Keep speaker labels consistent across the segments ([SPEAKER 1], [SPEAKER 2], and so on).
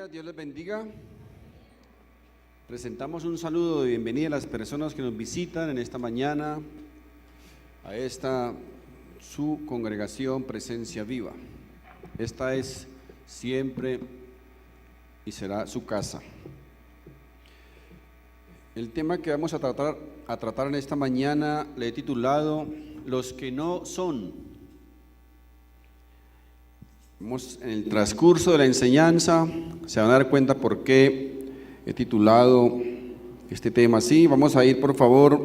[SPEAKER 1] días, Dios les bendiga. Presentamos un saludo de bienvenida a las personas que nos visitan en esta mañana a esta su congregación Presencia Viva. Esta es siempre y será su casa. El tema que vamos a tratar en esta mañana le he titulado Los que no son. En el transcurso de la enseñanza se van a dar cuenta por qué he titulado este tema así. Vamos a ir, por favor,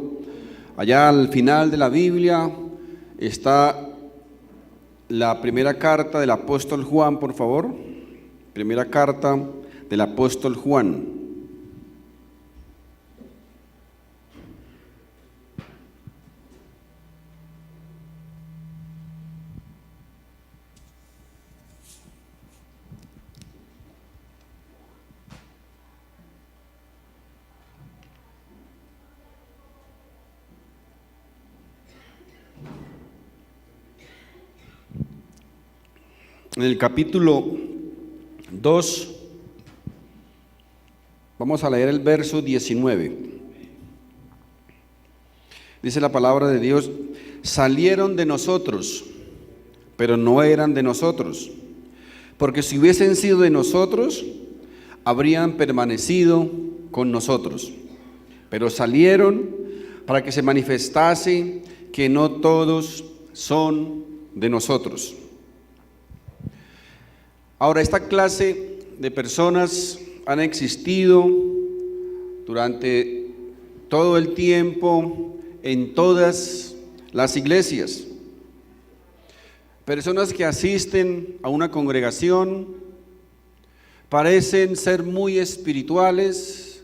[SPEAKER 1] allá al final de la Biblia está la primera carta del apóstol Juan, por favor. Primera carta del apóstol Juan. En el capítulo 2, vamos a leer el verso 19. Dice la palabra de Dios: salieron de nosotros, pero no eran de nosotros, porque si hubiesen sido de nosotros, habrían permanecido con nosotros. Pero salieron para que se manifestase que no todos son de nosotros. Ahora, esta clase de personas han existido durante todo el tiempo en todas las iglesias. Personas que asisten a una congregación, parecen ser muy espirituales,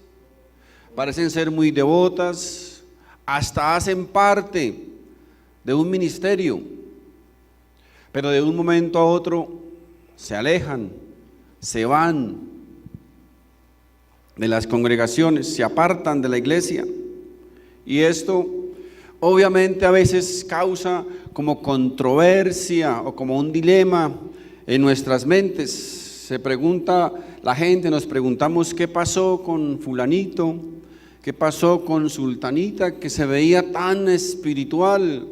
[SPEAKER 1] parecen ser muy devotas, hasta hacen parte de un ministerio, pero de un momento a otro se alejan, se van de las congregaciones, se apartan de la iglesia, y esto obviamente a veces causa como controversia o como un dilema en nuestras mentes. Se pregunta la gente, nos preguntamos qué pasó con fulanito, qué pasó con sultanita, que se veía tan espiritual,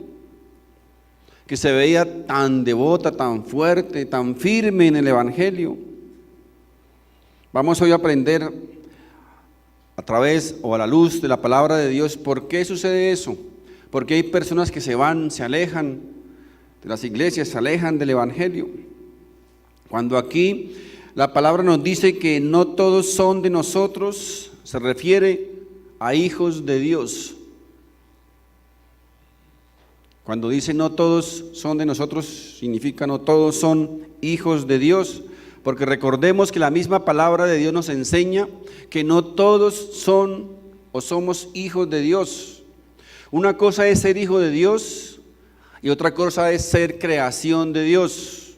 [SPEAKER 1] que se veía tan devota, tan fuerte, tan firme en el evangelio. Vamos hoy a aprender a través o a la luz de la palabra de Dios por qué sucede eso, porque hay personas que se van, se alejan de las iglesias, se alejan del evangelio, cuando aquí la palabra nos dice que no todos son de nosotros. Se refiere a hijos de Dios. Cuando dice no todos son de nosotros, significa no todos son hijos de Dios, porque recordemos que la misma palabra de Dios nos enseña que no todos son o somos hijos de Dios. Una cosa es ser hijo de Dios y otra cosa es ser creación de Dios.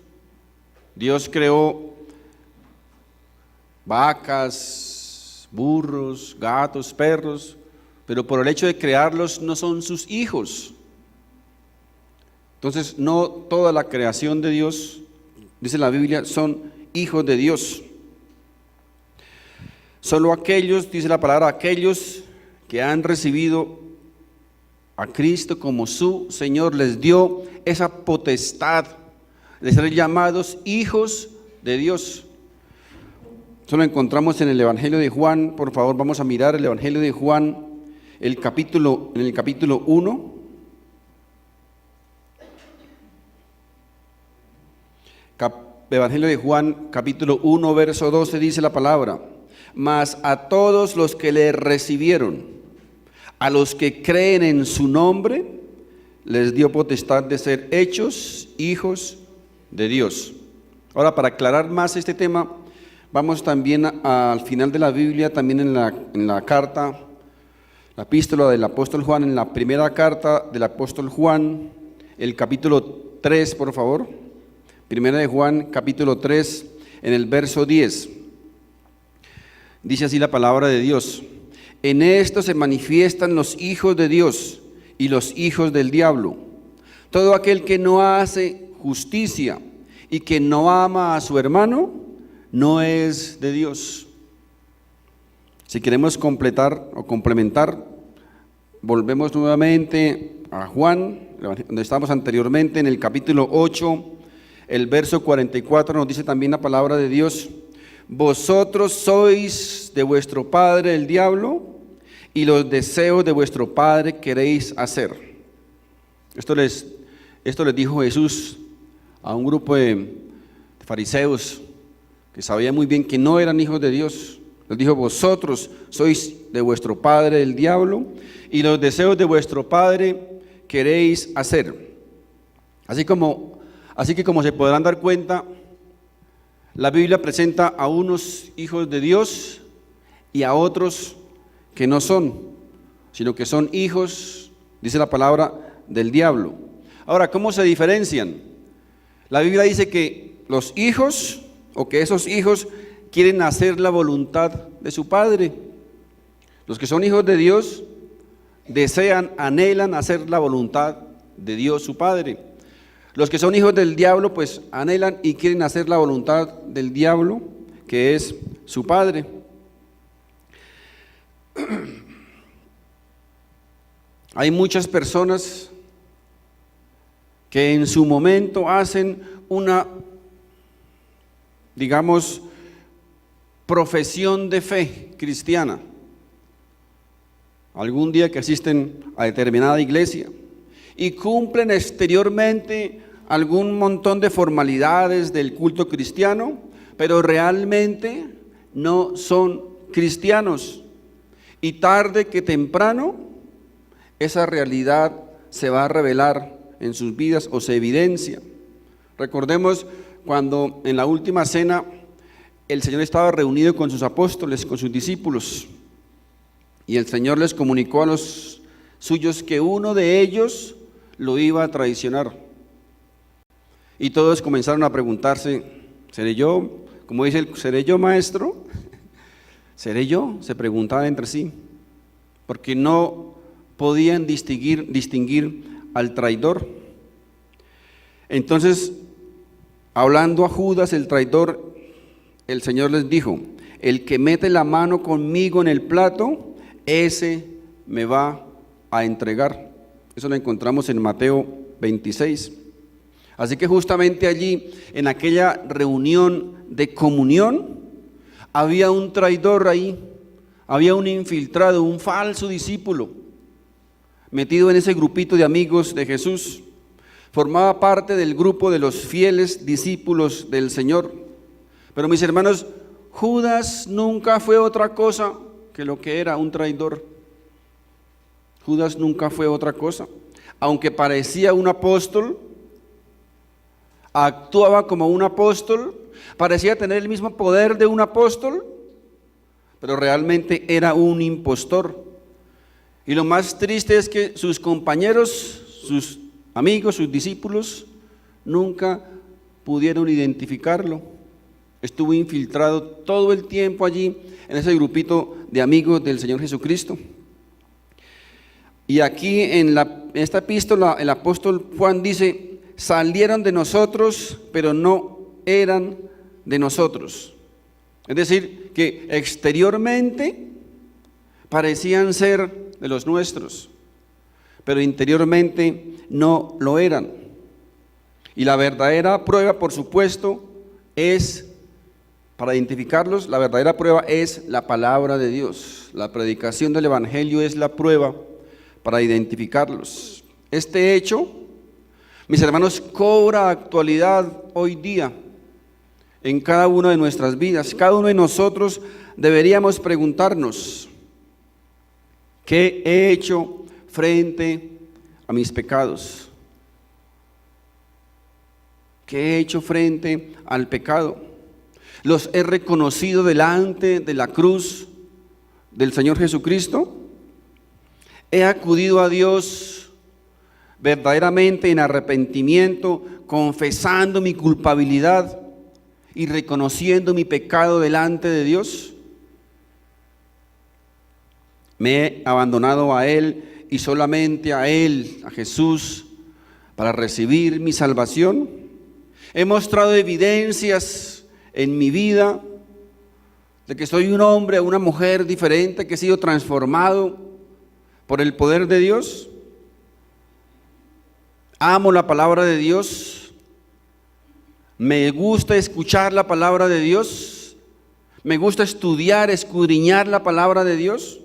[SPEAKER 1] Dios creó vacas, burros, gatos, perros, pero por el hecho de crearlos no son sus hijos. Entonces, no toda la creación de Dios, dice la Biblia, son hijos de Dios. Solo aquellos, dice la palabra, aquellos que han recibido a Cristo como su Señor, les dio esa potestad de ser llamados hijos de Dios. Eso lo encontramos en el Evangelio de Juan. Por favor, vamos a mirar el Evangelio de Juan, en el capítulo 1. Evangelio de Juan, capítulo 1, verso 12, dice la palabra: mas a todos los que le recibieron, a los que creen en su nombre, les dio potestad de ser hechos hijos de Dios. Ahora, para aclarar más este tema, vamos también al final de la Biblia, también en la carta, la epístola del apóstol Juan, en la primera carta del apóstol Juan, el capítulo 3, por favor. Primera de Juan, capítulo 3, en el verso 10. Dice así la palabra de Dios: en esto se manifiestan los hijos de Dios y los hijos del diablo. Todo aquel que no hace justicia y que no ama a su hermano, no es de Dios. Si queremos completar o complementar, volvemos nuevamente a Juan, donde estábamos anteriormente, en el capítulo 8, el verso 44, nos dice también la palabra de Dios: vosotros sois de vuestro padre el diablo, y los deseos de vuestro padre queréis hacer. Esto les dijo Jesús a un grupo de fariseos que sabían muy bien que no eran hijos de Dios. Les dijo: vosotros sois de vuestro padre el diablo, y los deseos de vuestro padre queréis hacer. Así que como se podrán dar cuenta, la Biblia presenta a unos hijos de Dios y a otros que no son, sino que son hijos, dice la palabra, del diablo. Ahora, ¿cómo se diferencian? La Biblia dice que los hijos, o que esos hijos quieren hacer la voluntad de su padre. Los que son hijos de Dios desean, anhelan hacer la voluntad de Dios su Padre. Los que son hijos del diablo, pues anhelan y quieren hacer la voluntad del diablo, que es su padre. Hay muchas personas que en su momento hacen una, digamos, profesión de fe cristiana. Algún día que asisten a determinada iglesia y cumplen exteriormente algún montón de formalidades del culto cristiano, pero realmente no son cristianos. Y tarde que temprano, esa realidad se va a revelar en sus vidas o se evidencia. Recordemos cuando en la última cena el Señor estaba reunido con sus apóstoles, con sus discípulos, y el Señor les comunicó a los suyos que uno de ellos lo iba a traicionar. Y todos comenzaron a preguntarse: ¿seré yo? Como dice ¿seré yo, maestro? ¿Seré yo? Se preguntaban entre sí, porque no podían distinguir al traidor. Entonces, hablando a Judas, el traidor, el Señor les dijo: el que mete la mano conmigo en el plato, ese me va a entregar. Eso lo encontramos en Mateo 26. Así que justamente allí, en aquella reunión de comunión, había un traidor ahí, había un infiltrado, un falso discípulo, metido en ese grupito de amigos de Jesús. Formaba parte del grupo de los fieles discípulos del Señor. Pero mis hermanos, Judas nunca fue otra cosa que lo que era, un traidor. Judas nunca fue otra cosa. Aunque parecía un apóstol, actuaba como un apóstol, parecía tener el mismo poder de un apóstol, pero realmente era un impostor. Y lo más triste es que sus compañeros, sus amigos, sus discípulos, nunca pudieron identificarlo. Estuvo infiltrado todo el tiempo allí en ese grupito de amigos del Señor Jesucristo. Y aquí en esta epístola el apóstol Juan dice: salieron de nosotros, pero no eran de nosotros. Es decir, que exteriormente parecían ser de los nuestros, pero interiormente no lo eran. Y la verdadera prueba, por supuesto, es, para identificarlos, la verdadera prueba es la palabra de Dios. La predicación del Evangelio es la prueba para identificarlos. Este hecho, mis hermanos, cobra actualidad hoy día en cada una de nuestras vidas. Cada uno de nosotros deberíamos preguntarnos: ¿qué he hecho frente a mis pecados? ¿Qué he hecho frente al pecado? ¿Los he reconocido delante de la cruz del Señor Jesucristo? ¿He acudido a Dios verdaderamente en arrepentimiento, confesando mi culpabilidad y reconociendo mi pecado delante de Dios? ¿Me he abandonado a Él y solamente a Él, a Jesús, para recibir mi salvación? ¿He mostrado evidencias en mi vida, de que soy un hombre o una mujer diferente, que he sido transformado por el poder de Dios. Amo la palabra de Dios, me gusta escuchar la palabra de Dios, me gusta estudiar, escudriñar la palabra de Dios.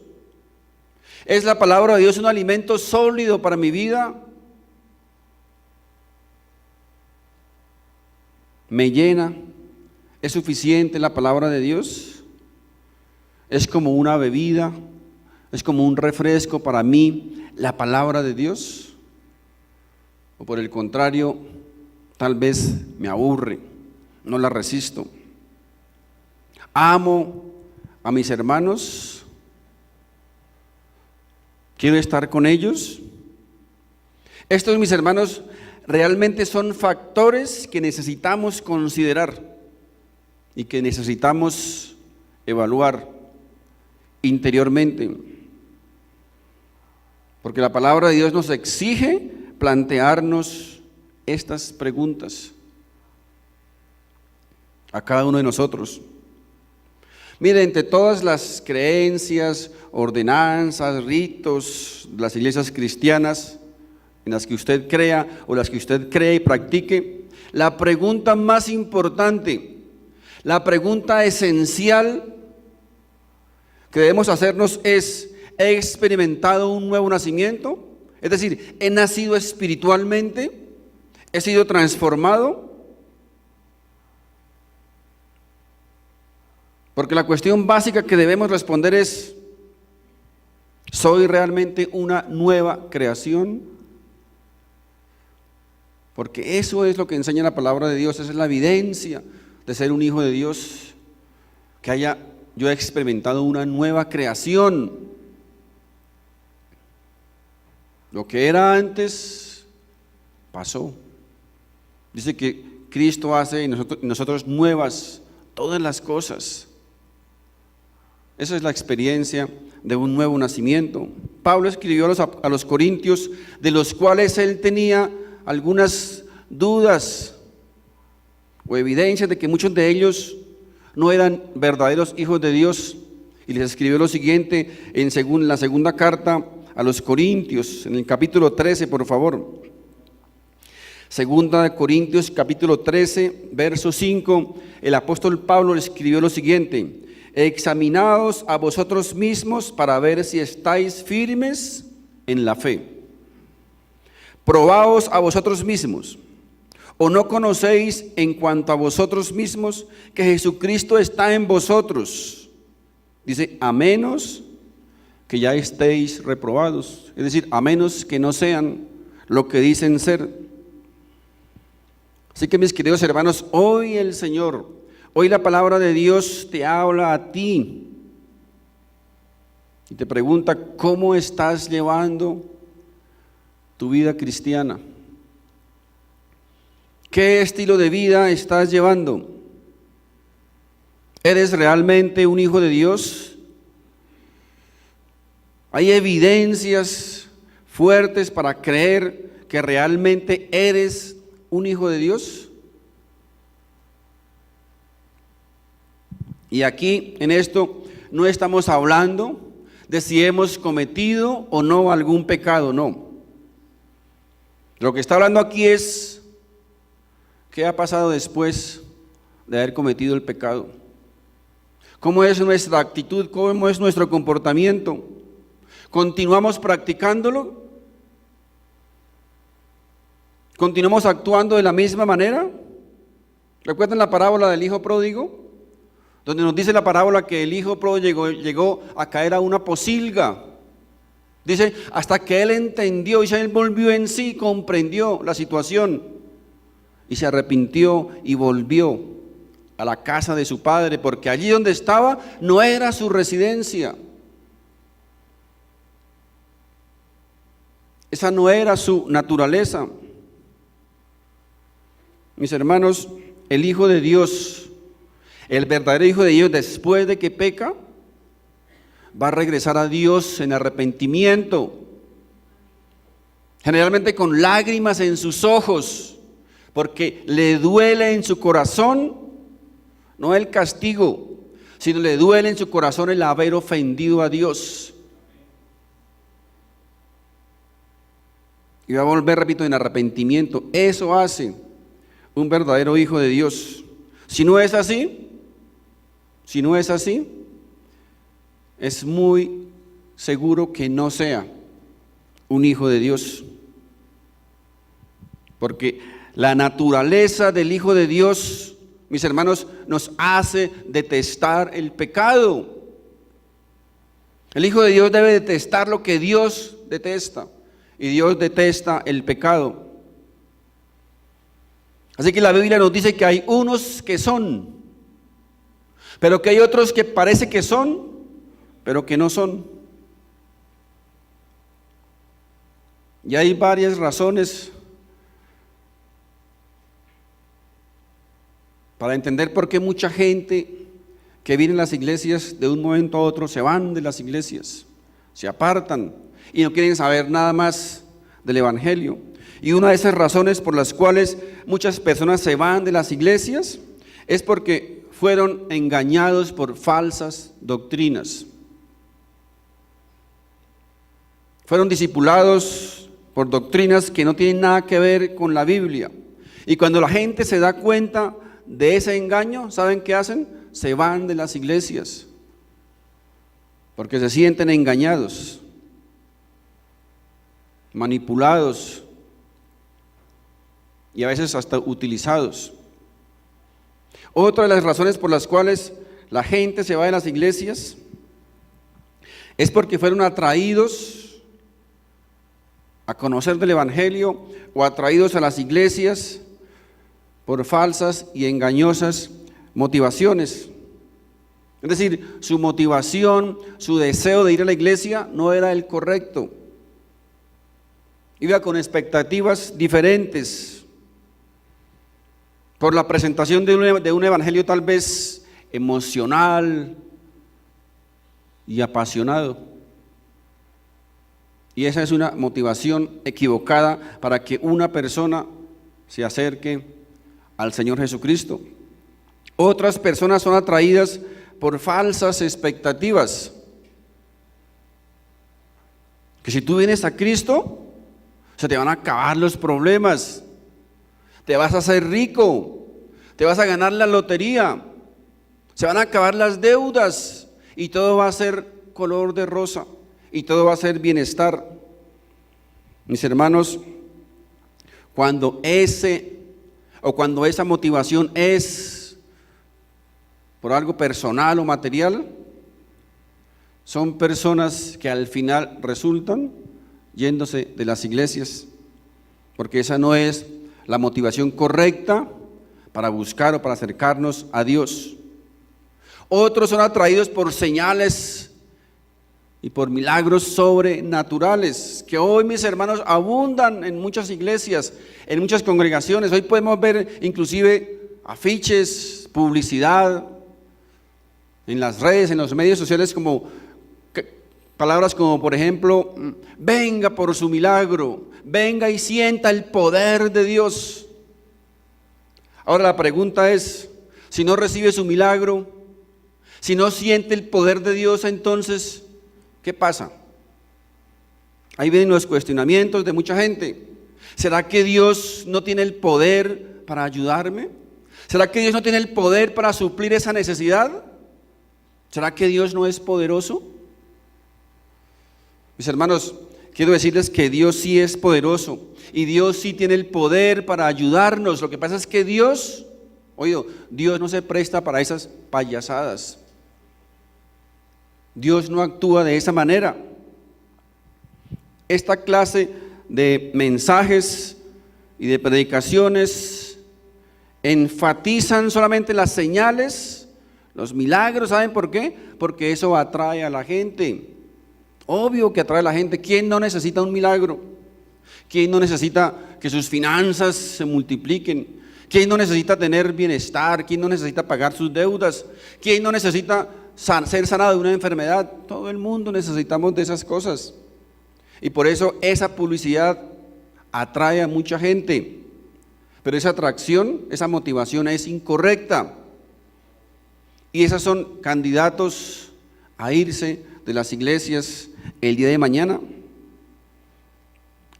[SPEAKER 1] ¿Es la palabra de Dios un alimento sólido para mi vida? ¿Me llena? ¿Es suficiente la palabra de Dios? ¿Es como una bebida? ¿Es como un refresco para mí la palabra de Dios? ¿O por el contrario, tal vez me aburre, no la resisto? Amo a mis hermanos, quiero estar con ellos. Estos, mis hermanos, realmente son factores que necesitamos considerar y que necesitamos evaluar interiormente, porque la palabra de Dios nos exige plantearnos estas preguntas a cada uno de nosotros. Mire, entre todas las creencias, ordenanzas, ritos de las iglesias cristianas en las que usted crea o las que usted cree y practique, la pregunta más importante, la pregunta esencial que debemos hacernos es: ¿he experimentado un nuevo nacimiento? Es decir, ¿he nacido espiritualmente? ¿He sido transformado? Porque la cuestión básica que debemos responder es: ¿soy realmente una nueva creación? Porque eso es lo que enseña la palabra de Dios, esa es la evidencia de ser un hijo de Dios, que yo he experimentado una nueva creación. Lo que era antes pasó. Dice que Cristo hace en nosotros nuevas todas las cosas. Esa es la experiencia de un nuevo nacimiento. Pablo escribió a los corintios, de los cuales él tenía algunas dudas o evidencias de que muchos de ellos no eran verdaderos hijos de Dios, y les escribió lo siguiente en la segunda carta a los Corintios, en el capítulo 13, por favor. Segunda de Corintios, capítulo 13, verso 5, el apóstol Pablo le escribió lo siguiente: examinaos a vosotros mismos para ver si estáis firmes en la fe. Probaos a vosotros mismos, ¿o no conocéis en cuanto a vosotros mismos que Jesucristo está en vosotros? Dice, a menos que ya estéis reprobados, es decir, a menos que no sean lo que dicen ser. Así que, mis queridos hermanos, hoy la palabra de Dios te habla a ti y te pregunta: ¿cómo estás llevando tu vida cristiana? ¿Qué estilo de vida estás llevando? ¿Eres realmente un hijo de Dios? ¿Hay evidencias fuertes para creer que realmente eres un hijo de Dios? Y aquí en esto no estamos hablando de si hemos cometido o no algún pecado, no. Lo que está hablando aquí es qué ha pasado después de haber cometido el pecado. ¿Cómo es nuestra actitud? ¿Cómo es nuestro comportamiento? ¿Continuamos practicándolo? ¿Continuamos actuando de la misma manera? ¿Recuerdan la parábola del hijo pródigo? Donde nos dice la parábola que el hijo pródigo llegó a caer a una posilga. Dice, hasta que él entendió y él volvió en sí, comprendió la situación y se arrepintió y volvió a la casa de su padre, porque allí donde estaba no era su residencia. Esa no era su naturaleza. Mis hermanos, el Hijo de Dios, el verdadero Hijo de Dios, después de que peca, va a regresar a Dios en arrepentimiento, generalmente con lágrimas en sus ojos, porque le duele en su corazón no el castigo, sino le duele en su corazón el haber ofendido a Dios. Y va a volver, repito, en arrepentimiento. Eso hace un verdadero hijo de Dios. Si no es así, es muy seguro que no sea un hijo de Dios. Porque la naturaleza del Hijo de Dios, mis hermanos, nos hace detestar el pecado. El Hijo de Dios debe detestar lo que Dios detesta. Y Dios detesta el pecado. Así que la Biblia nos dice que hay unos que son, pero que hay otros que parece que son, pero que no son. Y hay varias razones para entender por qué mucha gente que viene a las iglesias de un momento a otro se van de las iglesias, se apartan y no quieren saber nada más del evangelio. Y una de esas razones por las cuales muchas personas se van de las iglesias es porque fueron engañados por falsas doctrinas. Fueron discipulados por doctrinas que no tienen nada que ver con la Biblia. Y cuando la gente se da cuenta de ese engaño, ¿saben qué hacen? Se van de las iglesias porque se sienten engañados, manipulados y a veces hasta utilizados. Otra de las razones por las cuales la gente se va de las iglesias es porque fueron atraídos a conocer del evangelio o atraídos a las iglesias por falsas y engañosas motivaciones. Es decir, su motivación, su deseo de ir a la iglesia no era el correcto. Iba con expectativas diferentes por la presentación de un evangelio tal vez emocional y apasionado. Y esa es una motivación equivocada para que una persona se acerque al Señor Jesucristo. Otras personas son atraídas por falsas expectativas. Que si tú vienes a Cristo, se te van a acabar los problemas, te vas a hacer rico, te vas a ganar la lotería, se van a acabar las deudas y todo va a ser color de rosa y todo va a ser bienestar. Mis hermanos, cuando esa motivación es por algo personal o material, son personas que al final resultan yéndose de las iglesias, porque esa no es la motivación correcta para buscar o para acercarnos a Dios. Otros son atraídos por señales y por milagros sobrenaturales, que hoy, mis hermanos, abundan en muchas iglesias, en muchas congregaciones. Hoy podemos ver inclusive afiches, publicidad en las redes, en los medios sociales, como palabras como, por ejemplo, venga por su milagro, venga y sienta el poder de Dios. Ahora la pregunta es, si no recibe su milagro, si no siente el poder de Dios, entonces, ¿qué pasa? Ahí vienen los cuestionamientos de mucha gente. ¿Será que Dios no tiene el poder para ayudarme? ¿Será que Dios no tiene el poder para suplir esa necesidad? ¿Será que Dios no es poderoso? Mis hermanos, quiero decirles que Dios sí es poderoso y Dios sí tiene el poder para ayudarnos. Lo que pasa es que Dios no se presta para esas payasadas. Dios no actúa de esa manera. Esta clase de mensajes y de predicaciones enfatizan solamente las señales, los milagros. ¿Saben por qué? Porque eso atrae a la gente. Obvio que atrae a la gente. ¿Quién no necesita un milagro? ¿Quién no necesita que sus finanzas se multipliquen? ¿Quién no necesita tener bienestar? ¿Quién no necesita pagar sus deudas? ¿Quién no necesita ser sanado de una enfermedad? Todo el mundo necesitamos de esas cosas. Y por eso esa publicidad atrae a mucha gente. Pero esa atracción, esa motivación es incorrecta. Y esos son candidatos a irse de las iglesias el día de mañana.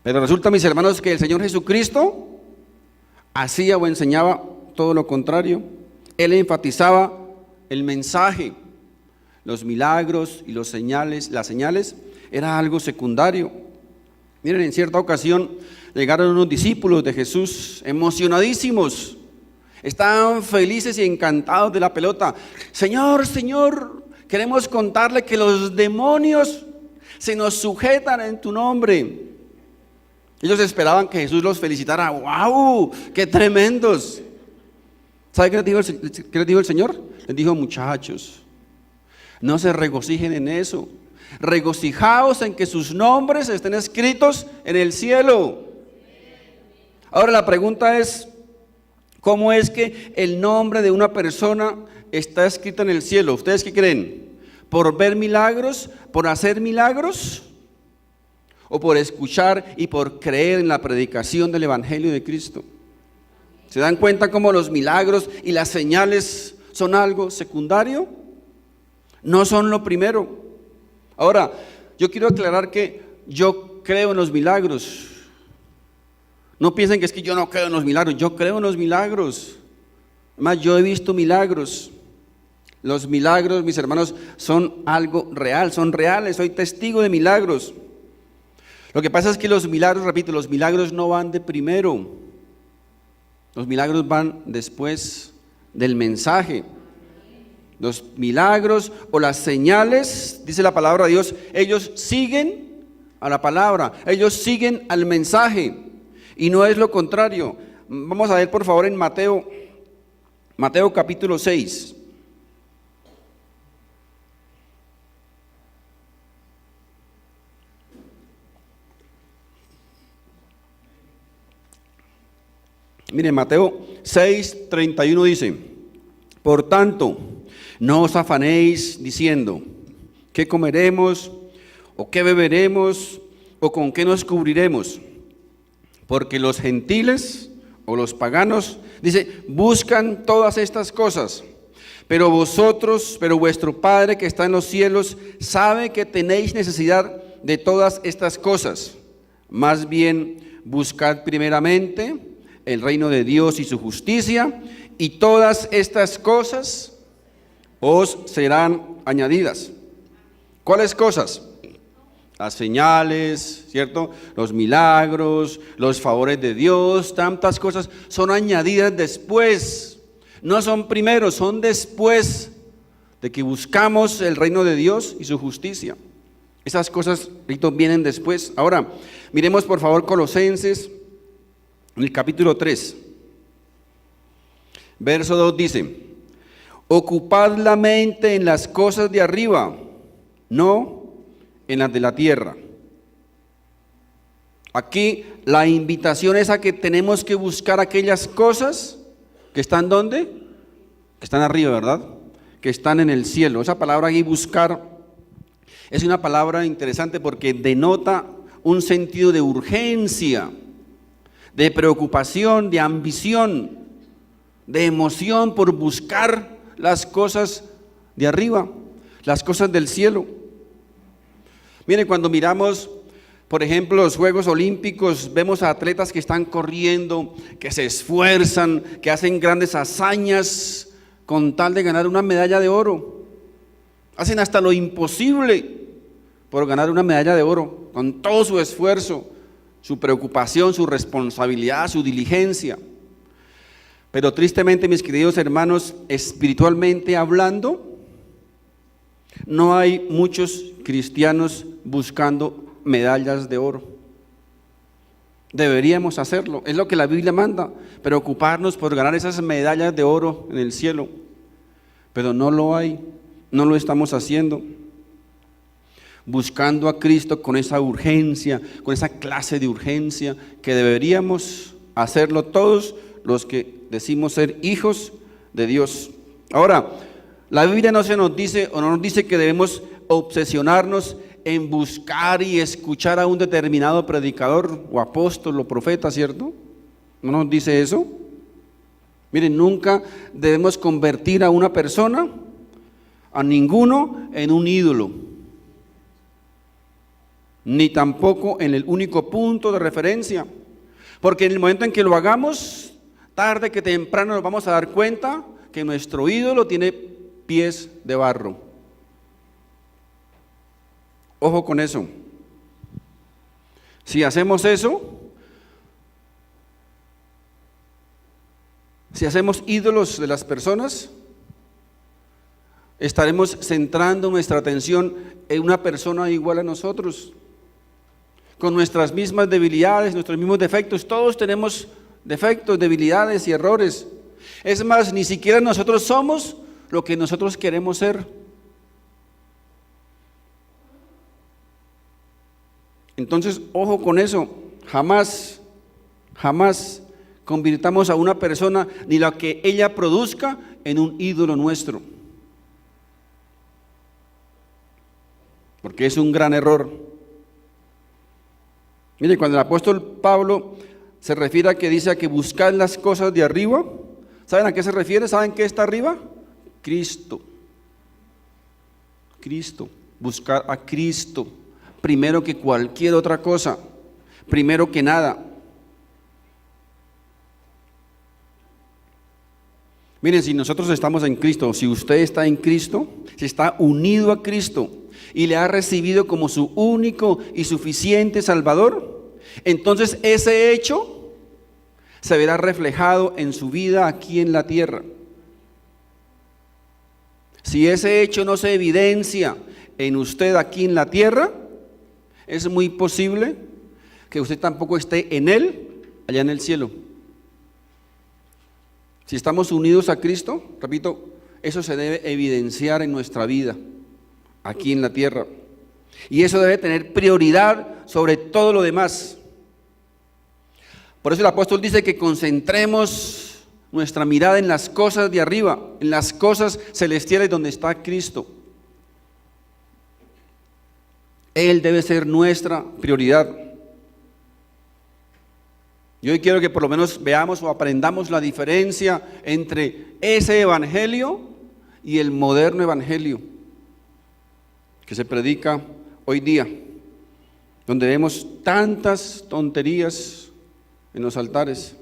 [SPEAKER 1] Pero resulta, mis hermanos, que el Señor Jesucristo hacía o enseñaba todo lo contrario. Él enfatizaba el mensaje, los milagros y las señales era algo secundario. Miren, en cierta ocasión llegaron unos discípulos de Jesús emocionadísimos, estaban felices y encantados de la pelota. Señor, Señor, queremos contarle que los demonios se nos sujetan en tu nombre. Ellos esperaban que Jesús los felicitara. ¡Wow! ¡Qué tremendos! ¿Sabe qué les dijo el Señor? Les dijo: muchachos, no se regocijen en eso. Regocijaos en que sus nombres estén escritos en el cielo. Ahora la pregunta es: ¿cómo es que el nombre de una persona está escrito en el cielo? ¿Ustedes qué creen? ¿Por ver milagros? ¿Por hacer milagros? ¿O por escuchar y por creer en la predicación del Evangelio de Cristo? ¿Se dan cuenta cómo los milagros y las señales son algo secundario? No son lo primero. Ahora, yo quiero aclarar que yo creo en los milagros. No piensen que es que yo no creo en los milagros. Yo creo en los milagros. Además, yo he visto milagros. Los milagros, mis hermanos, son algo real, son reales. Soy testigo de milagros. Lo que pasa es que los milagros, repito, los milagros no van de primero. Los milagros van después del mensaje. Los milagros o las señales, dice la palabra de Dios, ellos siguen a la palabra, ellos siguen al mensaje y no es lo contrario. Vamos a ver por favor en Mateo capítulo 6. Miren, Mateo 6:31 dice: por tanto, no os afanéis diciendo, ¿qué comeremos? ¿O qué beberemos? ¿O con qué nos cubriremos? Porque los gentiles o los paganos, dice, buscan todas estas cosas. Pero vuestro Padre que está en los cielos, sabe que tenéis necesidad de todas estas cosas. Más bien, buscad primeramente el reino de Dios y su justicia, y todas estas cosas os serán añadidas. ¿Cuáles cosas? Las señales, ¿cierto? Los milagros, los favores de Dios, tantas cosas son añadidas después. No son primero, son después de que buscamos el reino de Dios y su justicia. Esas cosas, vienen después. Ahora, miremos por favor Colosenses, en el capítulo 3, verso 2 dice: ocupad la mente en las cosas de arriba, no en las de la tierra. Aquí la invitación es a que tenemos que buscar aquellas cosas que están ¿dónde? Que están arriba, ¿verdad? Que están en el cielo. Esa palabra ahí, buscar, es una palabra interesante porque denota un sentido de urgencia, de preocupación, de ambición, de emoción por buscar las cosas de arriba, las cosas del cielo. Mire, cuando miramos, por ejemplo, los Juegos Olímpicos, vemos a atletas que están corriendo, que se esfuerzan, que hacen grandes hazañas con tal de ganar una medalla de oro. Hacen hasta lo imposible por ganar una medalla de oro, con todo su esfuerzo, su preocupación, su responsabilidad, su diligencia. Pero tristemente, mis queridos hermanos, espiritualmente hablando, no hay muchos cristianos buscando medallas de oro. Deberíamos hacerlo, es lo que la Biblia manda, preocuparnos por ganar esas medallas de oro en el cielo, pero no lo hay, no lo estamos haciendo. Buscando a Cristo con esa urgencia, con esa clase de urgencia que deberíamos hacerlo todos los que decimos ser hijos de Dios. Ahora, la Biblia no nos dice que debemos obsesionarnos en buscar y escuchar a un determinado predicador o apóstol o profeta, ¿cierto? ¿No nos dice eso? Miren, nunca debemos convertir a una persona a ninguno en un ídolo, ni tampoco en el único punto de referencia, porque en el momento en que lo hagamos, tarde que temprano nos vamos a dar cuenta que nuestro ídolo tiene pies de barro. Ojo con eso. Si hacemos eso, si hacemos ídolos de las personas, estaremos centrando nuestra atención en una persona igual a nosotros, con nuestras mismas debilidades, nuestros mismos defectos. Todos tenemos defectos, debilidades y errores. Es más, ni siquiera nosotros somos lo que nosotros queremos ser. Entonces, ojo con eso. Jamás convirtamos a una persona ni lo que ella produzca en un ídolo nuestro, porque es un gran error. Mire, cuando el apóstol Pablo se refiere a que dice a que buscad las cosas de arriba, ¿saben a qué se refiere? ¿Saben qué está arriba? Cristo. Buscar a Cristo primero que cualquier otra cosa, primero que nada. Miren, si nosotros estamos en Cristo, si usted está en Cristo, si está unido a Cristo y le ha recibido como su único y suficiente Salvador, entonces ese hecho se verá reflejado en su vida aquí en la tierra. Si ese hecho no se evidencia en usted aquí en la tierra, es muy posible que usted tampoco esté en Él allá en el cielo. Si estamos unidos a Cristo, repito, eso se debe evidenciar en nuestra vida aquí en la tierra. Y eso debe tener prioridad sobre todo lo demás. Por eso el apóstol dice que concentremos nuestra mirada en las cosas de arriba, en las cosas celestiales donde está Cristo. Él debe ser nuestra prioridad. Y hoy quiero que por lo menos veamos o aprendamos la diferencia entre ese evangelio y el moderno evangelio que se predica hoy día, donde vemos tantas tonterías en los altares.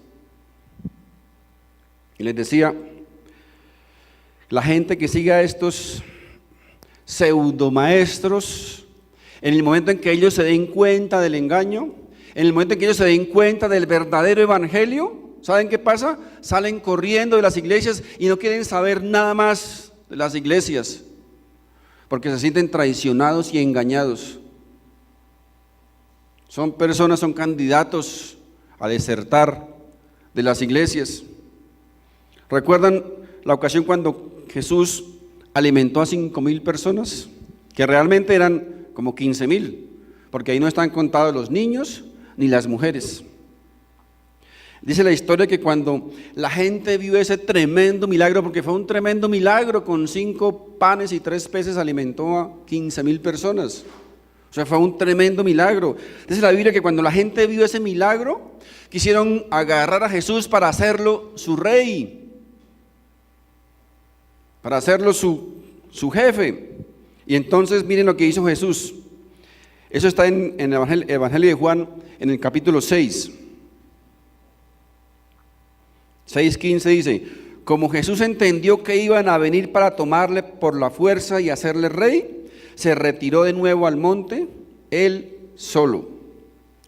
[SPEAKER 1] Y les decía, la gente que sigue a estos pseudomaestros, en el momento en que ellos se den cuenta del engaño, en el momento en que ellos se den cuenta del verdadero evangelio, ¿saben qué pasa? Salen corriendo de las iglesias y no quieren saber nada más de las iglesias, porque se sienten traicionados y engañados. Son personas, son candidatos a desertar de las iglesias. ¿Recuerdan la ocasión cuando Jesús alimentó a 5,000 personas? Que realmente eran como 15,000, porque ahí no están contados los niños ni las mujeres. Dice la historia que cuando la gente vio ese tremendo milagro, porque fue un tremendo milagro, con 5 panes y 3 peces alimentó a 15,000 personas. O sea, fue un tremendo milagro. Dice la Biblia que cuando la gente vio ese milagro, quisieron agarrar a Jesús para hacerlo su rey, para hacerlo su jefe. Y entonces miren lo que hizo Jesús. Eso está en el Evangelio de Juan, en el capítulo 6. 6:15 dice: como Jesús entendió que iban a venir para tomarle por la fuerza y hacerle rey, se retiró de nuevo al monte, él solo,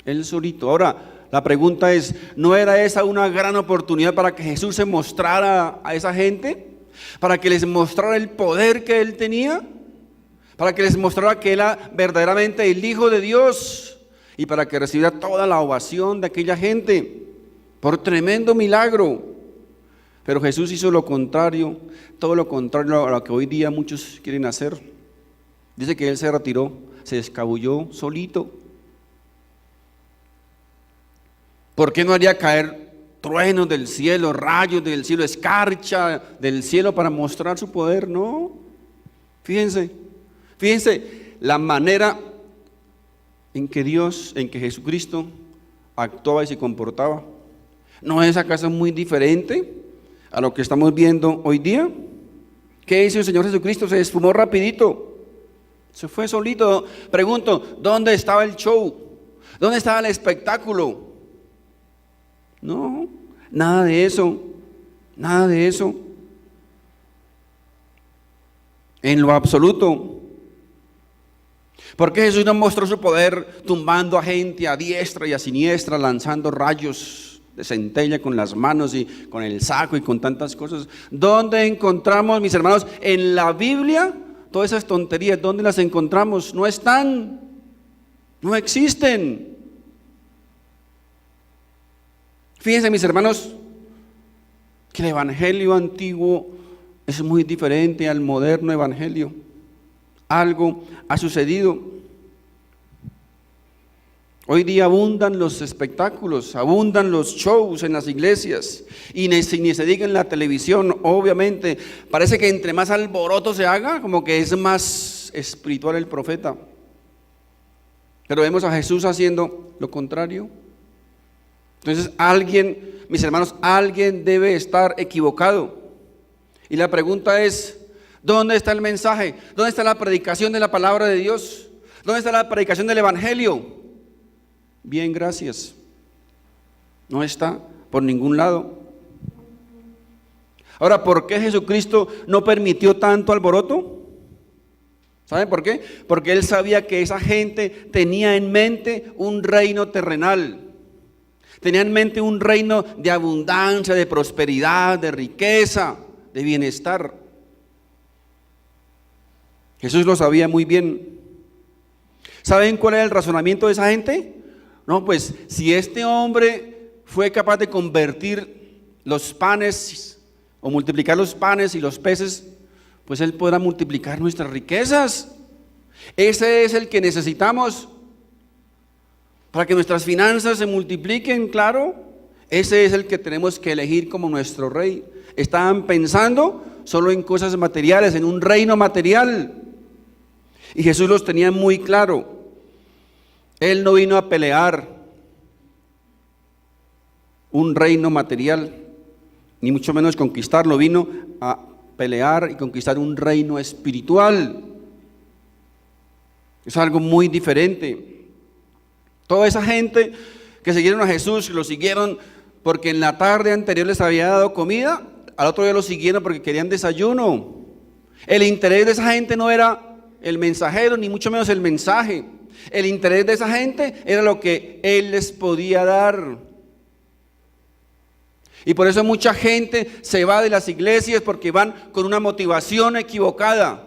[SPEAKER 1] él solito. Ahora, la pregunta es, ¿no era esa una gran oportunidad para que Jesús se mostrara a esa gente? ¿Para que les mostrara el poder que él tenía? ¿Para que les mostrara que era verdaderamente el Hijo de Dios? Y para que recibiera toda la ovación de aquella gente por tremendo milagro. Pero Jesús hizo lo contrario, todo lo contrario a lo que hoy día muchos quieren hacer. Dice que él se retiró, se escabulló solito. ¿Por qué no haría caer truenos del cielo, rayos del cielo, escarcha del cielo para mostrar su poder? No. Fíjense la manera en que Dios, en que Jesucristo actuaba y se comportaba. ¿No es acaso muy diferente a lo que estamos viendo hoy día? ¿Qué hizo el Señor Jesucristo? Se esfumó rapidito. Se fue solito. Pregunto, ¿dónde estaba el show? ¿Dónde estaba el espectáculo? No, nada de eso. Nada de eso. En lo absoluto. ¿Por qué Jesús no mostró su poder tumbando a gente a diestra y a siniestra, lanzando rayos de centella con las manos y con el saco y con tantas cosas? ¿Dónde encontramos, mis hermanos, en la Biblia todas esas tonterías? ¿Dónde las encontramos? No están, no existen. Fíjense, mis hermanos, que el evangelio antiguo es muy diferente al moderno evangelio. Algo ha sucedido. Hoy día abundan los espectáculos, abundan los shows en las iglesias y ni se diga en la televisión, obviamente. Parece que entre más alboroto se haga, como que es más espiritual el profeta. Pero vemos a Jesús haciendo lo contrario. Entonces alguien, mis hermanos, alguien debe estar equivocado. Y la pregunta es, ¿dónde está el mensaje? ¿Dónde está la predicación de la palabra de Dios? ¿Dónde está la predicación del evangelio? Bien, gracias. No está por ningún lado. Ahora, ¿por qué Jesucristo no permitió tanto alboroto? ¿Saben por qué? Porque Él sabía que esa gente tenía en mente un reino terrenal. Tenía en mente un reino de abundancia, de prosperidad, de riqueza, de bienestar. Jesús lo sabía muy bien. ¿Saben cuál era el razonamiento de esa gente? No, pues si este hombre fue capaz de convertir los panes o multiplicar los panes y los peces, pues Él podrá multiplicar nuestras riquezas. Ese es el que necesitamos para que nuestras finanzas se multipliquen, claro. Ese es el que tenemos que elegir como nuestro rey. Estaban pensando solo en cosas materiales, en un reino material. Y Jesús los tenía muy claro. Él no vino a pelear un reino material, ni mucho menos conquistarlo. Vino a pelear y conquistar un reino espiritual. Es algo muy diferente. Toda esa gente que siguieron a Jesús, lo siguieron porque en la tarde anterior les había dado comida, al otro día lo siguieron porque querían desayuno. El interés de esa gente no era el mensajero, ni mucho menos el mensaje. El interés de esa gente era lo que Él les podía dar. Y por eso mucha gente se va de las iglesias, porque van con una motivación equivocada.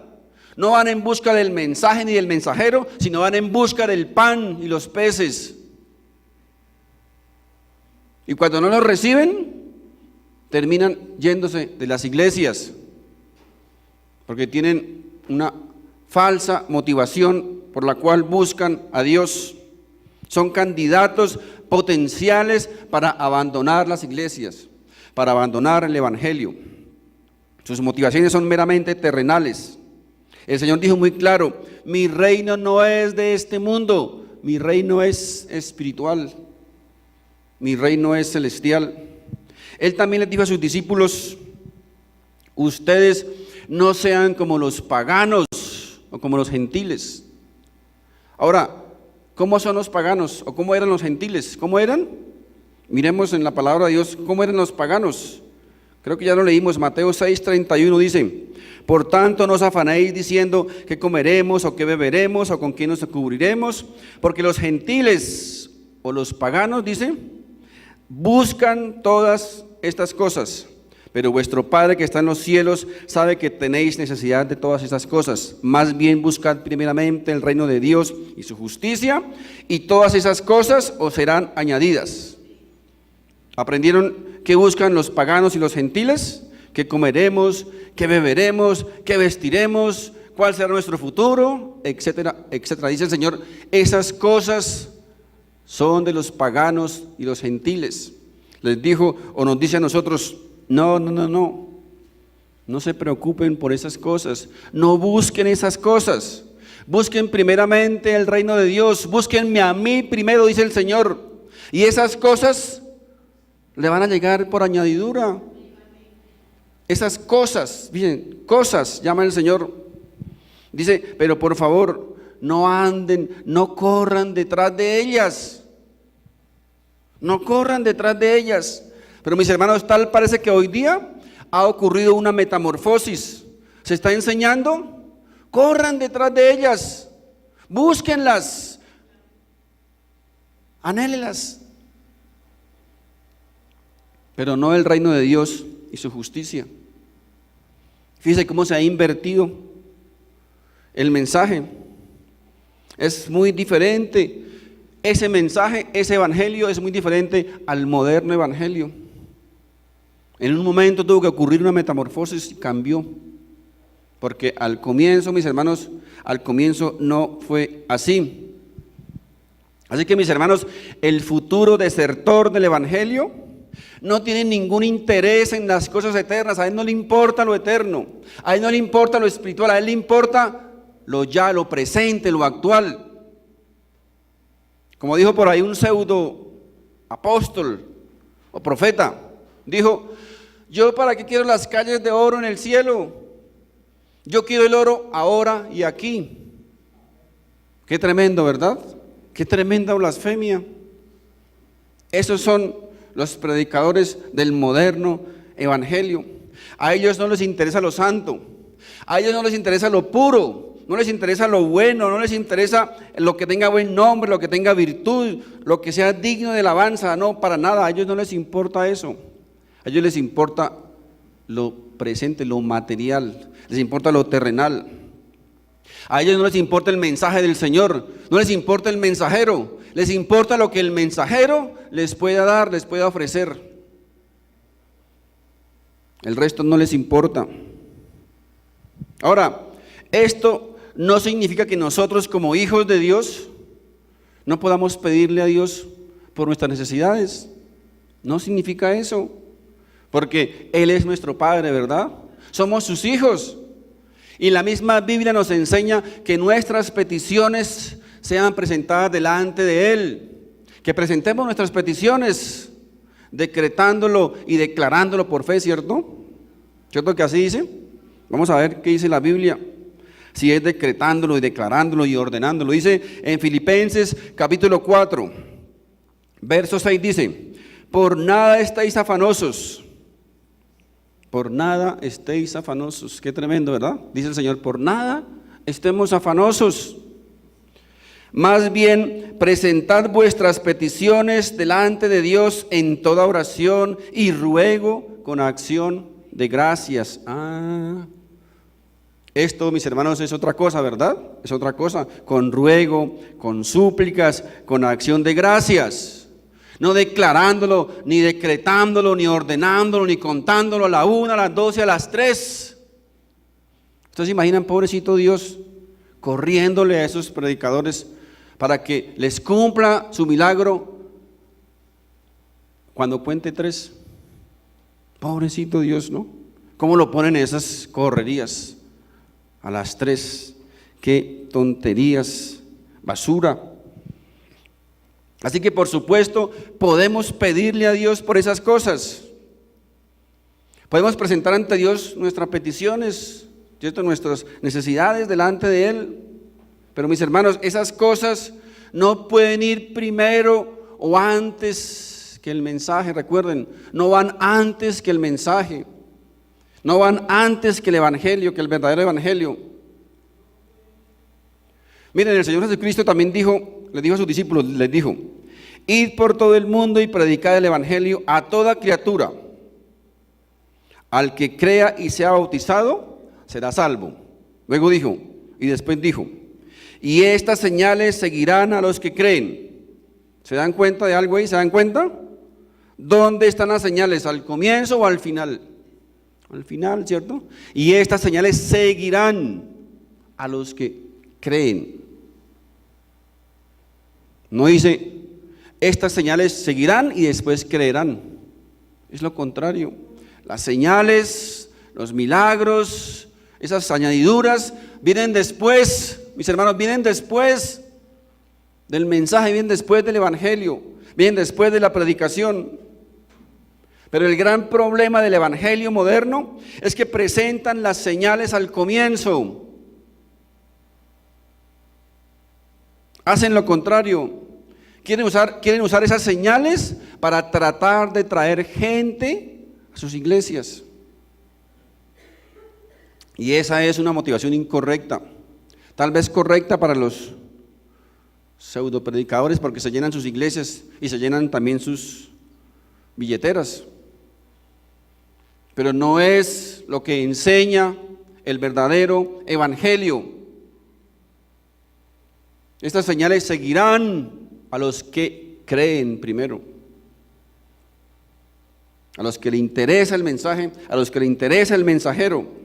[SPEAKER 1] No van en busca del mensaje ni del mensajero, sino van en busca del pan y los peces. Y cuando no los reciben, terminan yéndose de las iglesias, porque tienen una falsa motivación por la cual buscan a Dios. Son candidatos potenciales para abandonar las iglesias, para abandonar el evangelio. Sus motivaciones son meramente terrenales. El Señor dijo muy claro: mi reino no es de este mundo, mi reino es espiritual, mi reino es celestial. Él también les dijo a sus discípulos: ustedes no sean como los paganos o como los gentiles. Ahora, ¿cómo son los paganos o cómo eran los gentiles? ¿Cómo eran? Miremos en la palabra de Dios cómo eran los paganos. Creo que ya lo leímos. Mateo 6:31 dice: por tanto no os afanéis diciendo qué comeremos o qué beberemos o con qué nos cubriremos, porque los gentiles o los paganos, dice, buscan todas estas cosas, pero vuestro Padre que está en los cielos sabe que tenéis necesidad de todas estas cosas. Más bien buscad primeramente el reino de Dios y su justicia, y todas esas cosas os serán añadidas. ¿Aprendieron qué buscan los paganos y los gentiles? ¿Qué comeremos? ¿Qué beberemos? ¿Qué vestiremos? ¿Cuál será nuestro futuro? Etcétera, etcétera. Dice el Señor, esas cosas son de los paganos y los gentiles. Les dijo o nos dice a nosotros: no se preocupen por esas cosas, no busquen esas cosas, busquen primeramente el reino de Dios, búsquenme a mí primero, dice el Señor, y esas cosas le van a llegar por añadidura. Esas cosas, bien, cosas, llama el Señor. Dice, pero por favor, no anden, no corran detrás de ellas. No corran detrás de ellas. Pero mis hermanos, tal parece que hoy día ha ocurrido una metamorfosis. Se está enseñando, corran detrás de ellas, búsquenlas, anhélenlas. Pero no el reino de Dios y su justicia. Fíjense cómo se ha invertido el mensaje. Es muy diferente. Ese mensaje, ese evangelio es muy diferente al moderno evangelio. En un momento tuvo que ocurrir una metamorfosis y cambió. Porque al comienzo, mis hermanos, al comienzo no fue así. Así que mis hermanos, el futuro desertor del evangelio no tiene ningún interés en las cosas eternas. A él no le importa lo eterno, a él no le importa lo espiritual, a él le importa lo ya, lo presente, lo actual. Como dijo por ahí un pseudo apóstol o profeta, dijo, yo para qué quiero las calles de oro en el cielo, yo quiero el oro ahora y aquí. Qué tremendo, ¿verdad? Qué tremenda blasfemia. Esos son los predicadores del moderno evangelio. A ellos no les interesa lo santo, a ellos no les interesa lo puro, no les interesa lo bueno, no les interesa lo que tenga buen nombre, lo que tenga virtud, lo que sea digno de alabanza. No, para nada, a ellos no les importa eso. A ellos les importa lo presente, lo material, les importa lo terrenal. A ellos no les importa el mensaje del Señor, no les importa el mensajero, les importa lo que el mensajero les pueda dar, les pueda ofrecer. El resto no les importa. Ahora, esto no significa que nosotros como hijos de Dios no podamos pedirle a Dios por nuestras necesidades. No significa eso, porque Él es nuestro Padre, ¿verdad? Somos sus hijos. Y la misma Biblia nos enseña que nuestras peticiones sean presentadas delante de Él. Que presentemos nuestras peticiones decretándolo y declarándolo por fe, ¿cierto? ¿Cierto que así dice? Vamos a ver qué dice la Biblia. Si es decretándolo y declarándolo y ordenándolo. Dice en Filipenses capítulo 4, verso 6 dice, por nada estéis afanosos. Por nada estéis afanosos. Qué tremendo, ¿verdad? Dice el Señor, por nada estemos afanosos. Más bien, presentad vuestras peticiones delante de Dios en toda oración y ruego con acción de gracias. Esto, mis hermanos, es otra cosa, ¿verdad? Es otra cosa. Con ruego, con súplicas, con acción de gracias. No declarándolo, ni decretándolo, ni ordenándolo, ni contándolo a la 1, a las 12, a las 3. Ustedes se imaginan, pobrecito Dios, corriéndole a esos predicadores para que les cumpla su milagro cuando cuente 3. Pobrecito Dios, ¿no? ¿Cómo lo ponen en esas correrías? A las 3. Qué tonterías, basura. Así que por supuesto podemos pedirle a Dios por esas cosas. Podemos presentar ante Dios nuestras peticiones, ¿cierto? Nuestras necesidades delante de Él. Pero mis hermanos, esas cosas no pueden ir primero o antes que el mensaje. Recuerden, no van antes que el mensaje. No van antes que el evangelio, que el verdadero evangelio. Miren, el Señor Jesucristo también le dijo a sus discípulos, les dijo, id por todo el mundo y predicad el evangelio a toda criatura. Al que crea y sea bautizado, será salvo. Luego dijo, y después dijo, y estas señales seguirán a los que creen. ¿Se dan cuenta de algo ahí? ¿Se dan cuenta? ¿Dónde están las señales? ¿Al comienzo o al final? Al final, ¿cierto? Y estas señales seguirán a los que creen. No dice, estas señales seguirán y después creerán. Es lo contrario. Las señales, los milagros, esas añadiduras vienen después, mis hermanos, vienen después del mensaje, vienen después del evangelio, vienen después de la predicación. Pero el gran problema del evangelio moderno es que presentan las señales al comienzo. Hacen lo contrario. Quieren usar esas señales para tratar de traer gente a sus iglesias. Y esa es una motivación incorrecta. Tal vez correcta para los pseudo predicadores, porque se llenan sus iglesias y se llenan también sus billeteras. Pero no es lo que enseña el verdadero evangelio. Estas señales seguirán a los que creen primero, a los que le interesa el mensaje, a los que le interesa el mensajero.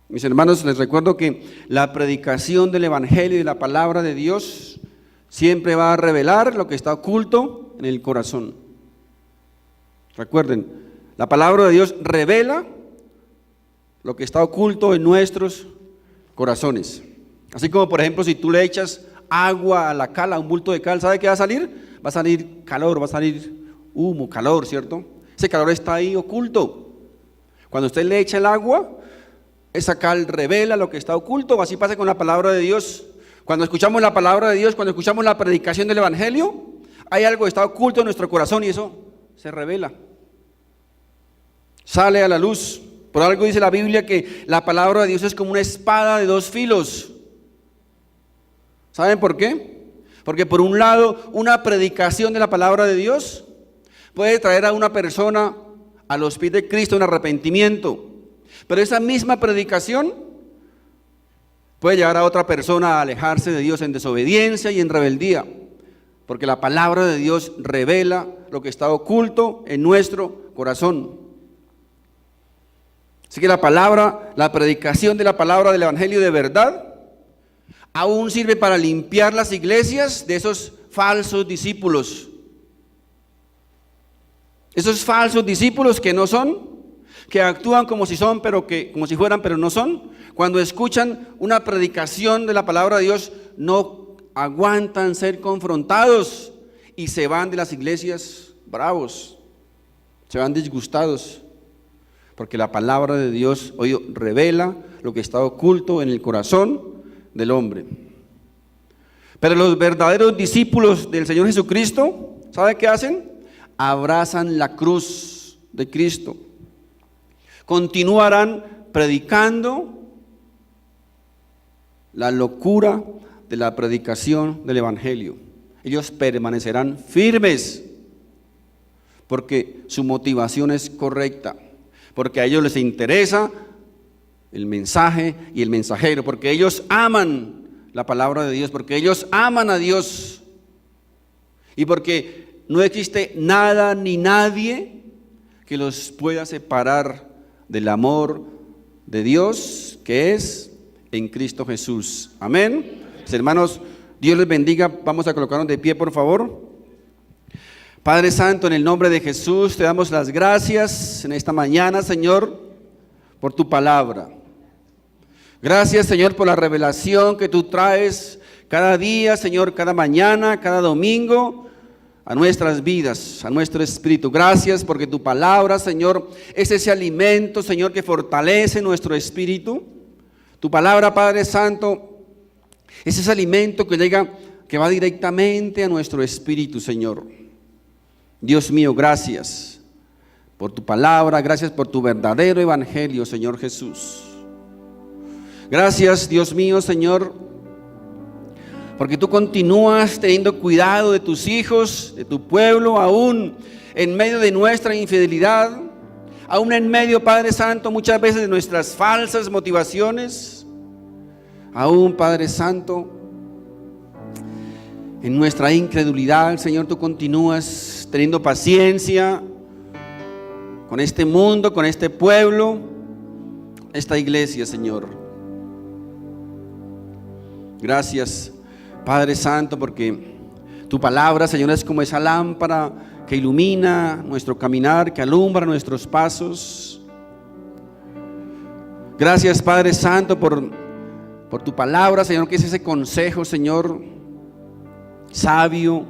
[SPEAKER 1] Mis hermanos, les recuerdo que la predicación del evangelio y de la palabra de Dios siempre va a revelar lo que está oculto en el corazón. Recuerden, la palabra de Dios revela lo que está oculto en nuestros corazones. Así como, por ejemplo, si tú le echas agua a la cal, a un bulto de cal, ¿sabe qué va a salir? Va a salir calor, va a salir humo, calor, ¿cierto? Ese calor está ahí oculto. Cuando usted le echa el agua, esa cal revela lo que está oculto. Así pasa con la palabra de Dios. Cuando escuchamos la palabra de Dios, cuando escuchamos la predicación del evangelio, hay algo que está oculto en nuestro corazón y eso se revela, sale a la luz. Por algo dice la Biblia que la palabra de Dios es como una espada de dos filos. ¿Saben por qué? Porque por un lado, una predicación de la palabra de Dios puede traer a una persona a los pies de Cristo en arrepentimiento, pero esa misma predicación puede llevar a otra persona a alejarse de Dios en desobediencia y en rebeldía, porque la palabra de Dios revela lo que está oculto en nuestro corazón. Así que la predicación de la palabra del evangelio de verdad aún sirve para limpiar las iglesias de esos falsos discípulos. Esos falsos discípulos que no son, que actúan como si son, como si fueran, pero no son. Cuando escuchan una predicación de la palabra de Dios, no aguantan ser confrontados y se van de las iglesias bravos, se van disgustados, porque la palabra de Dios hoy revela lo que está oculto en el corazón del hombre. Pero los verdaderos discípulos del Señor Jesucristo, ¿sabe qué hacen? Abrazan la cruz de Cristo. Continuarán predicando la locura de la predicación del evangelio. Ellos permanecerán firmes porque su motivación es correcta, porque a ellos les interesa el mensaje y el mensajero, porque ellos aman la palabra de Dios, porque ellos aman a Dios y porque no existe nada ni nadie que los pueda separar del amor de Dios que es en Cristo Jesús. Amén. Mis hermanos, Dios les bendiga. Vamos a colocarnos de pie, por favor. Padre Santo, en el nombre de Jesús te damos las gracias en esta mañana, Señor, por tu palabra. Gracias, Señor, por la revelación que tú traes cada día, Señor, cada mañana, cada domingo, a nuestras vidas, a nuestro espíritu. Gracias porque tu palabra, Señor, es ese alimento, Señor, que fortalece nuestro espíritu. Tu palabra, Padre Santo, es ese alimento que va directamente a nuestro espíritu, Señor. Dios mío, gracias por tu palabra, gracias por tu verdadero evangelio, Señor Jesús. Gracias, Dios mío, Señor, porque tú continúas teniendo cuidado de tus hijos, de tu pueblo, aún en medio de nuestra infidelidad, aún en medio, Padre Santo, muchas veces de nuestras falsas motivaciones, aún, Padre Santo, en nuestra incredulidad, Señor, tú continúas teniendo paciencia con este mundo, con este pueblo, esta iglesia, Señor. Gracias, Padre Santo, porque tu palabra, Señor, es como esa lámpara que ilumina nuestro caminar, que alumbra nuestros pasos. Gracias, Padre Santo, por tu palabra, Señor, que es ese consejo, Señor, sabio,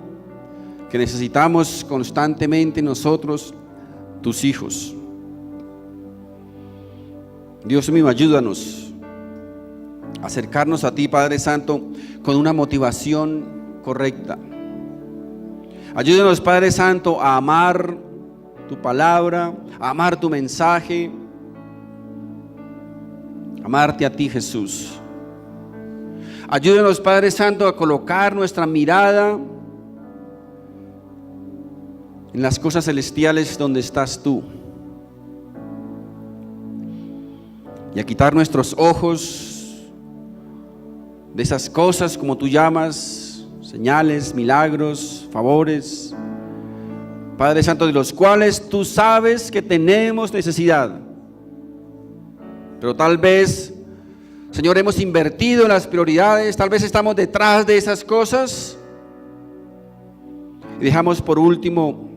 [SPEAKER 1] que necesitamos constantemente nosotros, tus hijos. Dios mío, ayúdanos a acercarnos a ti, Padre Santo, con una motivación correcta. Ayúdanos, Padre Santo, a amar tu palabra, a amar tu mensaje, amarte a ti, Jesús. Ayúdanos, Padre Santo, a colocar nuestra mirada en las cosas celestiales donde estás tú, y a quitar nuestros ojos de esas cosas, como tú llamas, señales, milagros, favores, Padre Santo, de los cuales tú sabes que tenemos necesidad, pero tal vez, Señor, hemos invertido en las prioridades, tal vez estamos detrás de esas cosas y dejamos por último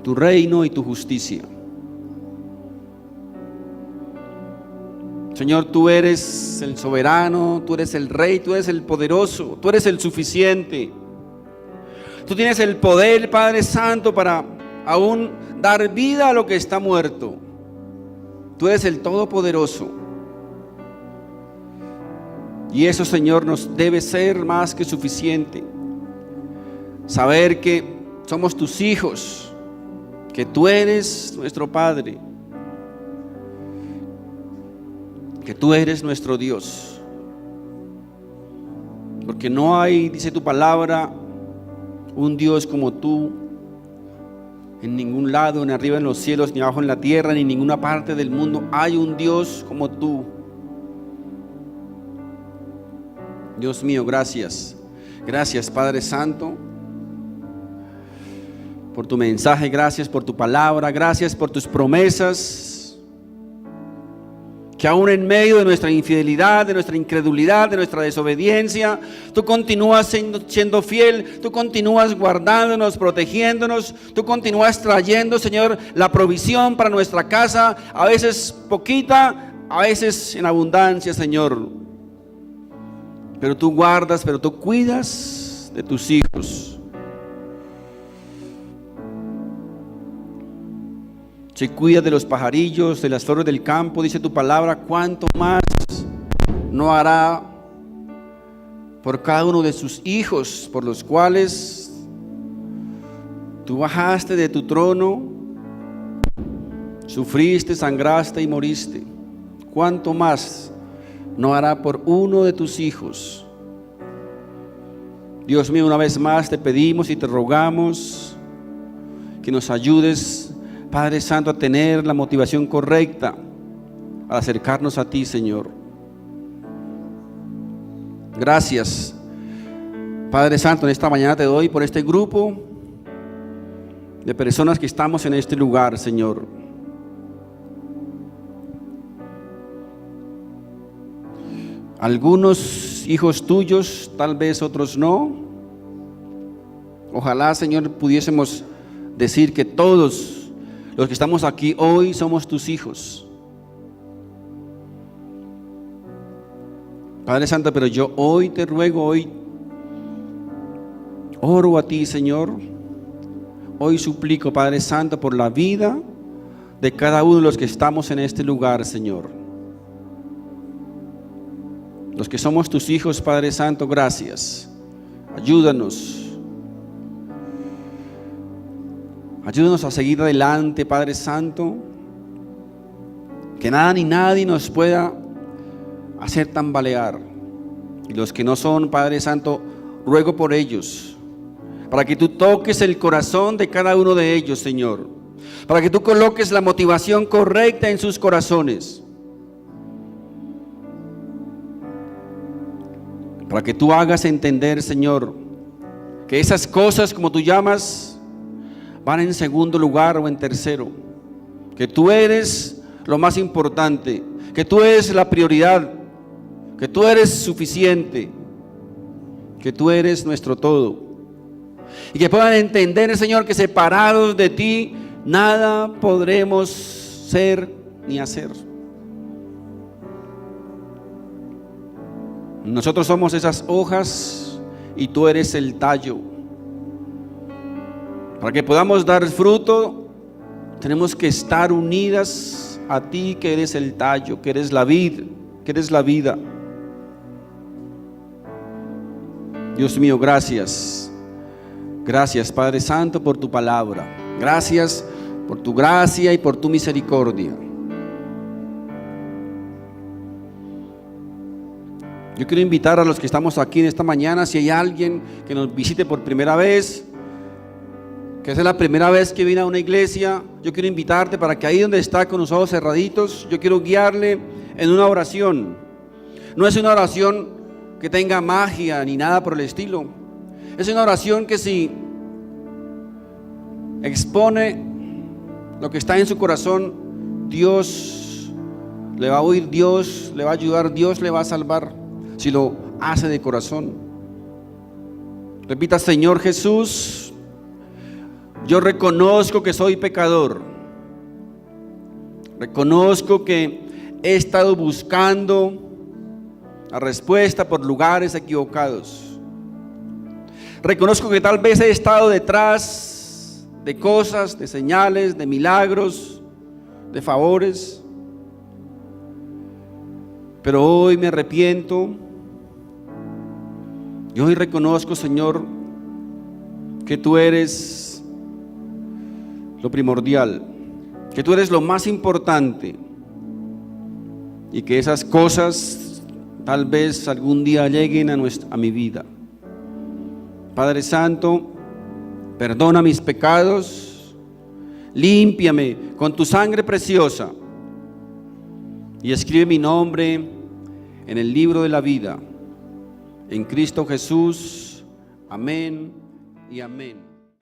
[SPEAKER 1] tu reino y tu justicia. Señor, tú eres el soberano, tú eres el rey, tú eres el poderoso, tú eres el suficiente. Tú tienes el poder, Padre Santo, para aún dar vida a lo que está muerto. Tú eres el todopoderoso. Y eso, Señor, nos debe ser más que suficiente. Saber que somos tus hijos, que tú eres nuestro Padre, que tú eres nuestro Dios. Porque no hay, dice tu palabra, un Dios como tú en ningún lado, ni arriba en los cielos, ni abajo en la tierra, ni en ninguna parte del mundo hay un Dios como tú. Dios mío, gracias. Gracias, Padre Santo, por tu mensaje, gracias por tu palabra, gracias por tus promesas. Que aún en medio de nuestra infidelidad, de nuestra incredulidad, de nuestra desobediencia, tú continúas siendo fiel, tú continúas guardándonos, protegiéndonos, tú continúas trayendo, Señor, la provisión para nuestra casa, a veces poquita, a veces en abundancia, Señor. Pero tú guardas, pero tú cuidas de tus hijos. Se cuida de los pajarillos, de las flores del campo, dice tu palabra, cuánto más no hará por cada uno de sus hijos, por los cuales tú bajaste de tu trono, sufriste, sangraste y moriste. Cuánto más no hará por uno de tus hijos. Dios mío, una vez más te pedimos y te rogamos que nos ayudes, Padre Santo, a tener la motivación correcta al acercarnos a ti, Señor. Gracias, Padre Santo, en esta mañana te doy por este grupo de personas que estamos en este lugar, Señor. Algunos hijos tuyos, tal vez otros no. Ojalá, Señor, pudiésemos decir que todos los que estamos aquí hoy somos tus hijos. Padre Santo, pero yo hoy te ruego, hoy oro a ti, Señor. Hoy suplico, Padre Santo, por la vida de cada uno de los que estamos en este lugar, Señor. Los que somos tus hijos, Padre Santo, gracias. Ayúdanos. Ayúdanos a seguir adelante, Padre Santo. Que nada ni nadie nos pueda hacer tambalear. Y los que no son, Padre Santo, ruego por ellos, para que tú toques el corazón de cada uno de ellos, Señor. Para que tú coloques la motivación correcta en sus corazones. Para que tú hagas entender, Señor, que esas cosas, como tú llamas, van en segundo lugar o en tercero. Que tú eres lo más importante, que tú eres la prioridad, que tú eres suficiente, que tú eres nuestro todo. Y que puedan entender, Señor, que separados de ti nada podremos ser ni hacer. Nosotros somos esas hojas y tú eres el tallo. Para que podamos dar fruto, tenemos que estar unidas a ti, que eres el tallo, que eres la vid, que eres la vida. Dios mío, gracias. Gracias, Padre Santo, por tu palabra. Gracias por tu gracia y por tu misericordia. Yo quiero invitar a los que estamos aquí en esta mañana, si hay alguien que nos visite por primera vez, que es la primera vez que viene a una iglesia, yo quiero invitarte para que ahí donde está con los ojos cerraditos, yo quiero guiarle en una oración. No es una oración que tenga magia ni nada por el estilo. Es una oración que si expone lo que está en su corazón, Dios le va a oír, Dios le va a ayudar, Dios le va a salvar, si lo hace de corazón. Repita: Señor Jesús, yo reconozco que soy pecador. Reconozco que he estado buscando la respuesta por lugares equivocados. Reconozco que tal vez he estado detrás de cosas, de señales, de milagros, de favores. Pero hoy me arrepiento. Y hoy reconozco, Señor, que tú eres lo primordial, que tú eres lo más importante, y que esas cosas tal vez algún día lleguen a mi vida. Padre Santo, perdona mis pecados, límpiame con tu sangre preciosa y escribe mi nombre en el libro de la vida. En Cristo Jesús. Amén y amén.